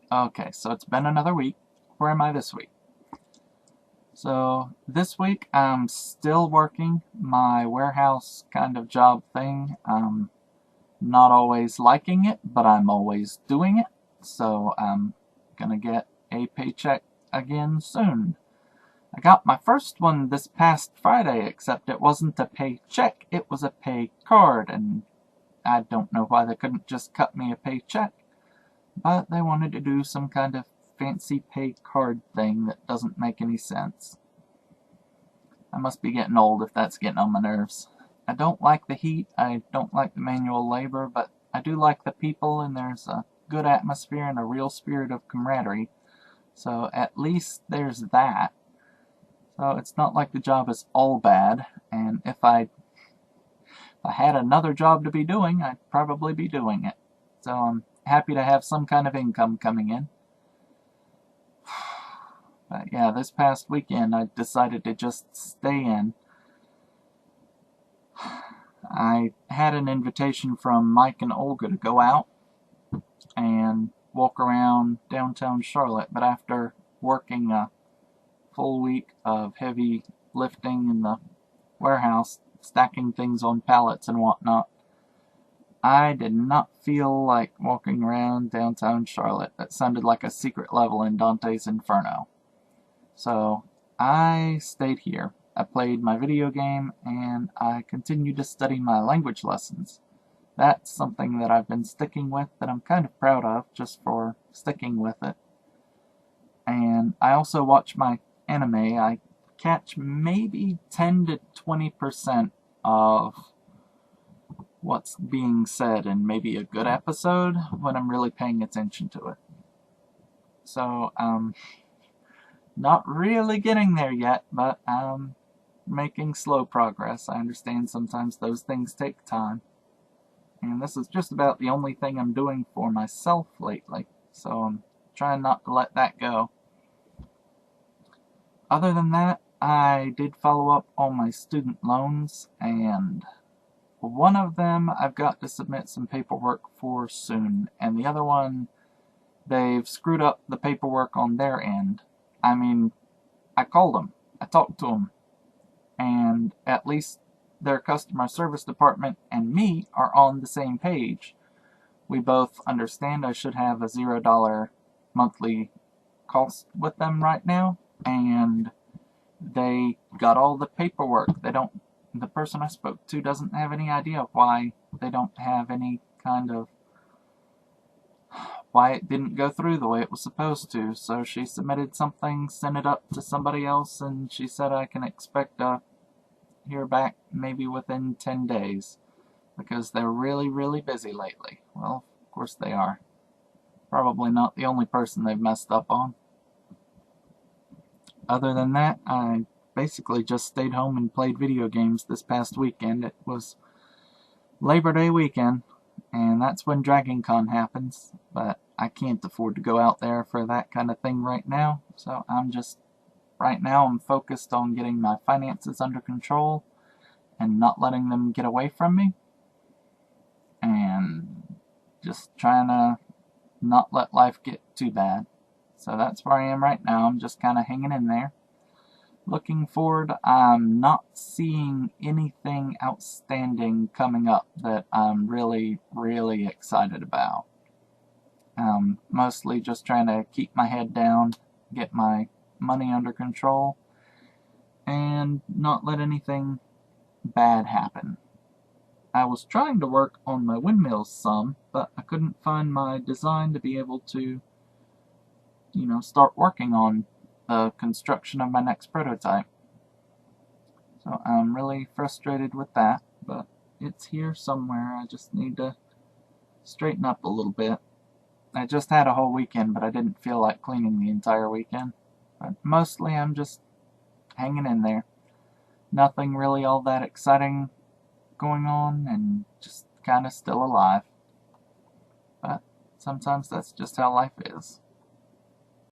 Okay, so it's been another week. Where am I this week? So this week I'm still working my warehouse kind of job thing. I'm not always liking it, but I'm always doing it. So I'm gonna get a paycheck again soon. I got my first one this past Friday, except it wasn't a paycheck, it was a pay card, and I don't know why they couldn't just cut me a paycheck. But they wanted to do some kind of fancy pay card thing that doesn't make any sense. I must be getting old if that's getting on my nerves. I don't like the heat, I don't like the manual labor, but I do like the people, and there's a good atmosphere and a real spirit of camaraderie. So at least there's that. So it's not like the job is all bad, and if I had another job to be doing, I'd probably be doing it. So I'm happy to have some kind of income coming in. But yeah, this past weekend I decided to just stay in. I had an invitation from Mike and Olga to go out and walk around downtown Charlotte, but after working a full week of heavy lifting in the warehouse, stacking things on pallets and whatnot, I did not feel like walking around downtown Charlotte. That sounded like a secret level in Dante's Inferno. So I stayed here. I played my video game and I continued to study my language lessons. That's something that I've been sticking with that I'm kind of proud of just for sticking with it. And I also watch my anime. I catch maybe 10 to 20% of what's being said in maybe a good episode when I'm really paying attention to it. So, not really getting there yet, but I'm making slow progress. I understand sometimes those things take time. And this is just about the only thing I'm doing for myself lately, so I'm trying not to let that go. Other than that, I did follow up on my student loans, and one of them I've got to submit some paperwork for soon, and the other one, they've screwed up the paperwork on their end. I mean, I called them, I talked to them, and at least their customer service department and me are on the same page. We both understand I should have a $0 monthly cost with them right now, and they got all the paperwork. The person I spoke to doesn't have any idea why they don't have any kind of, why it didn't go through the way it was supposed to. So she submitted something, sent it up to somebody else, and she said I can expect to hear back maybe within 10 days because they're really, really busy lately. Well, of course they are. Probably not the only person they've messed up on. Other than that, I basically just stayed home and played video games this past weekend. It was Labor Day weekend, and that's when Dragon Con happens, but I can't afford to go out there for that kind of thing right now, so right now I'm focused on getting my finances under control and not letting them get away from me, and just trying to not let life get too bad. So that's where I am right now. I'm just kind of hanging in there. Looking forward, I'm not seeing anything outstanding coming up that I'm really, really excited about. Mostly just trying to keep my head down, get my money under control, and not let anything bad happen. I was trying to work on my windmills some, but I couldn't find my design to be able to, start working on the construction of my next prototype. So I'm really frustrated with that, but it's here somewhere. I just need to straighten up a little bit. I just had a whole weekend, but I didn't feel like cleaning the entire weekend. But mostly I'm just hanging in there. Nothing really all that exciting going on, and just kind of still alive. But sometimes that's just how life is.